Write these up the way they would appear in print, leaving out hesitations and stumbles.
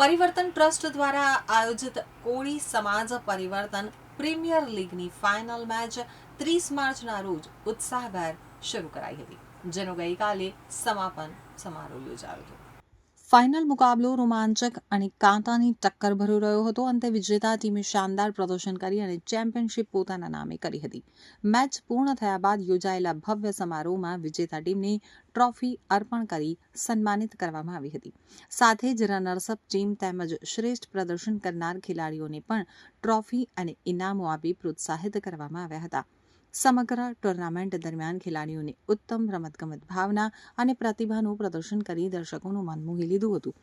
પરિવર્તન ટ્રસ્ટ દ્વારા આયોજિત કોળી સમાજ પરિવર્તન પ્રીમિયર લીગની ફાઇનલ મેચ 30 માર્ચના રોજ ઉત્સાહભેર શરૂ કરાઈ હતી, જેનો ગઈકાલે સમાપન સમારોહ યોજાયો હતો. ફાઇનલ મુકાબલો રોમાંચક અને કાંટાની ટક્કર ભર્યો રહ્યો હતો. અંતે વિજેતા ટીમે શાનદાર પ્રદર્શન કરી અને ચેમ્પિયનશિપ પોતાના નામે કરી હતી. મેચ પૂર્ણ થયા બાદ યોજાયેલા ભવ્ય સમારોહમાં વિજેતા ટીમને ટ્રોફી અર્પણ કરી સન્માનિત કરવામાં આવી હતી. સાથે જ રનર્સઅપ ટીમ તેમજ શ્રેષ્ઠ પ્રદર્શન કરનાર ખેલાડીઓને પણ ટ્રોફી અને ઇનામો આપી પ્રોત્સાહિત કરવામાં આવ્યા હતા. સમગ્ર ટુર્નામેન્ટ દરમિયાન ખેલાડીઓને ઉત્તમ રમતગમત ભાવના અને પ્રતિભાનું પ્રદર્શન કરી દર્શકોનું મન મોહી લીધું હતું.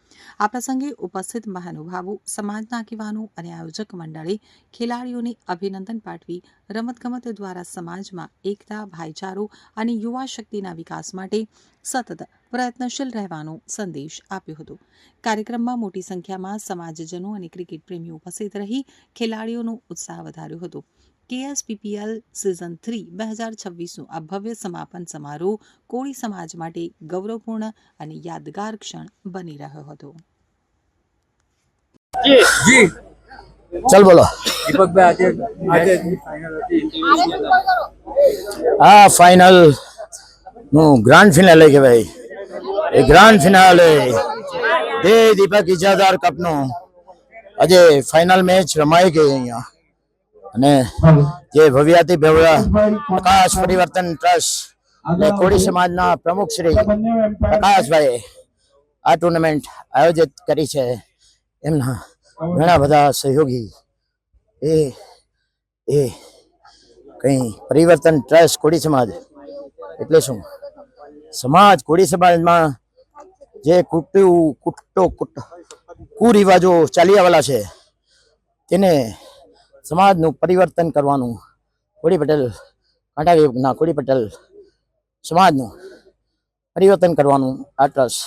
આ પ્રસંગે ઉપસ્થિત મહાનુભાવો, સમાજના આગેવાનો અને આયોજક મંડળે ખેલાડીઓને અભિનંદન પાઠવી રમતગમત દ્વારા સમાજમાં એકતા, ભાઈચારો અને યુવા શક્તિના વિકાસ માટે સતત પ્રયત્નશીલ રહેવાનો સંદેશ આપ્યો હતો. કાર્યક્રમમાં મોટી સંખ્યામાં સમાજજનો અને ક્રિકેટ પ્રેમીઓ ઉપસ્થિત રહી ખેલાડીઓનો ઉત્સાહ વધાર્યો હતો. KSPPL સિઝન 3 2026નો આ ભવ્ય સમાપન સમારોહ કોળી સમાજ માટે ગૌરવપૂર્ણ અને યાદગાર ક્ષણ બની રહ્યો હતો. જી चल बोलो. દીપકભાઈ, આજે ફાઇનલ હતી. हाँ फाइनल ग्रांड फिनाले के भाई ये ग्रांड फिनाले दे दीपक इजादार कप नो આજે ફાઇનલ મેચ રમાઈ ગઈ અહીંયા અને જે ભવ્યાથી ભવ્ય પ્રકાશ પરિવર્તન ટ્રસ્ટ અને કોળી સમાજના પ્રમુખ શ્રી પ્રકાશભાઈ આ ટુર્નામેન્ટ આયોજિત કરી છે. એમના ઘણા બધા સહયોગી એ કઈ પરિવર્તન ટ્રસ્ટ કોળી સમાજ એટલે શું? સમાજ કોળી સમાજમાં જે કુરિવાજો ચાલી આવેલા છે તેને સમાજનું પરિવર્તન કરવાનું કોળી પટેલ કાંટા વિભાગના કોળી પટેલ સમાજનું પરિવર્તન કરવાનું આ ટ્રસ્ટ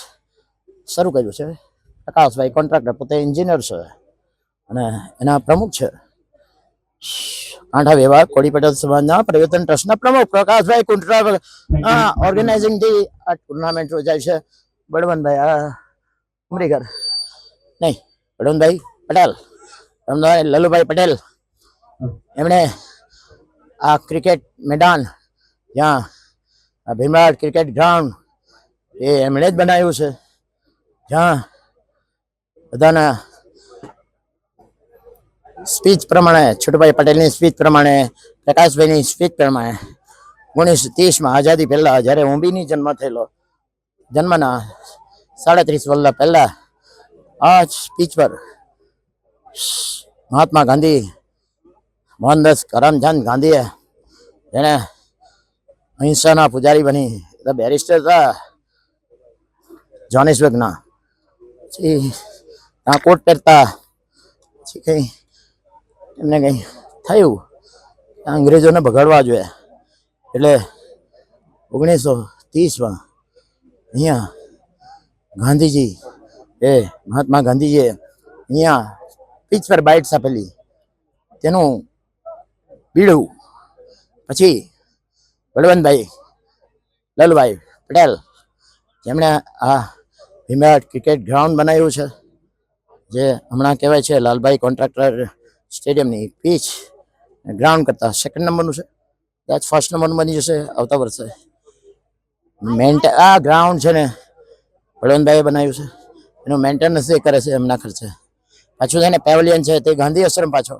શરૂ કર્યું છે. પ્રકાશભાઈ કોન્ટ્રાક્ટર પોતે એન્જિનિયર છે અને એના પ્રમુખ છે. કાંઠા વિભાગ કોળી પટેલ સમાજના પરિવર્તન ટ્રસ્ટના પ્રમુખ પ્રકાશભાઈ કોન્ટ્રાક્ટર ઓર્ગેનાઇઝિંગ થી આ ટુર્નામેન્ટ યોજાય છે. બળવંતભાઈ ઉમરીકર નહીં બળવંતભાઈ પટેલ, લલુભાઈ પટેલ એમણે આ ક્રિકેટ મેદાન જ્યાં ભીમરાડ ક્રિકેટ ગ્રાઉન્ડ એ એમણે જ બનાવ્યું છે. જ્યાં બધાના સ્પીચ પ્રમાણે, છોટુભાઈ પટેલની સ્પીચ પ્રમાણે, પ્રકાશભાઈની સ્પીચ પ્રમાણે 1930માં આઝાદી પહેલા જ્યારે ઓંબીની જન્મ થયેલો, જન્મના 37 વર્ષ પહેલા આ સ્પીચ પર મહાત્મા ગાંધી, મોહનદાસ કરમચંદ ગાંધીએ જેને અહિંસાના પૂજારી બની બેરિસ્ટર હતા જોહાનિસબર્ગના, પછી ત્યાં કોટ પહેરતા, પછી કંઈ એમને કંઈ થયું અંગ્રેજોને ભગાડવા જોઈએ એટલે 1930માં અહીંયા ગાંધીજી મહાત્મા ગાંધીજીએ અહીંયા પીચ પર બાઇટ્સ આપેલી, તેનું બીડું પછી બળવંતભાઈ લલભાઈ પટેલ જેમણે આ ભીમરાડ ક્રિકેટ ગ્રાઉન્ડ બનાવ્યું છે, જે હમણાં કહેવાય છે લાલભાઈ કોન્ટ્રાક્ટર સ્ટેડિયમની પીચ ગ્રાઉન્ડ કરતાં સેકન્ડ નંબરનું છે, કદાચ ફર્સ્ટ નંબરનું બની જશે આવતા વર્ષે. આ ગ્રાઉન્ડ છે ને બળવંતભાઈએ બનાવ્યું છે, એનું મેન્ટેનન્સ એ કરે છે એમના ખર્ચે. પાછું છે ને પેવેલિયન છે તે ગાંધી આશ્રમ પાછો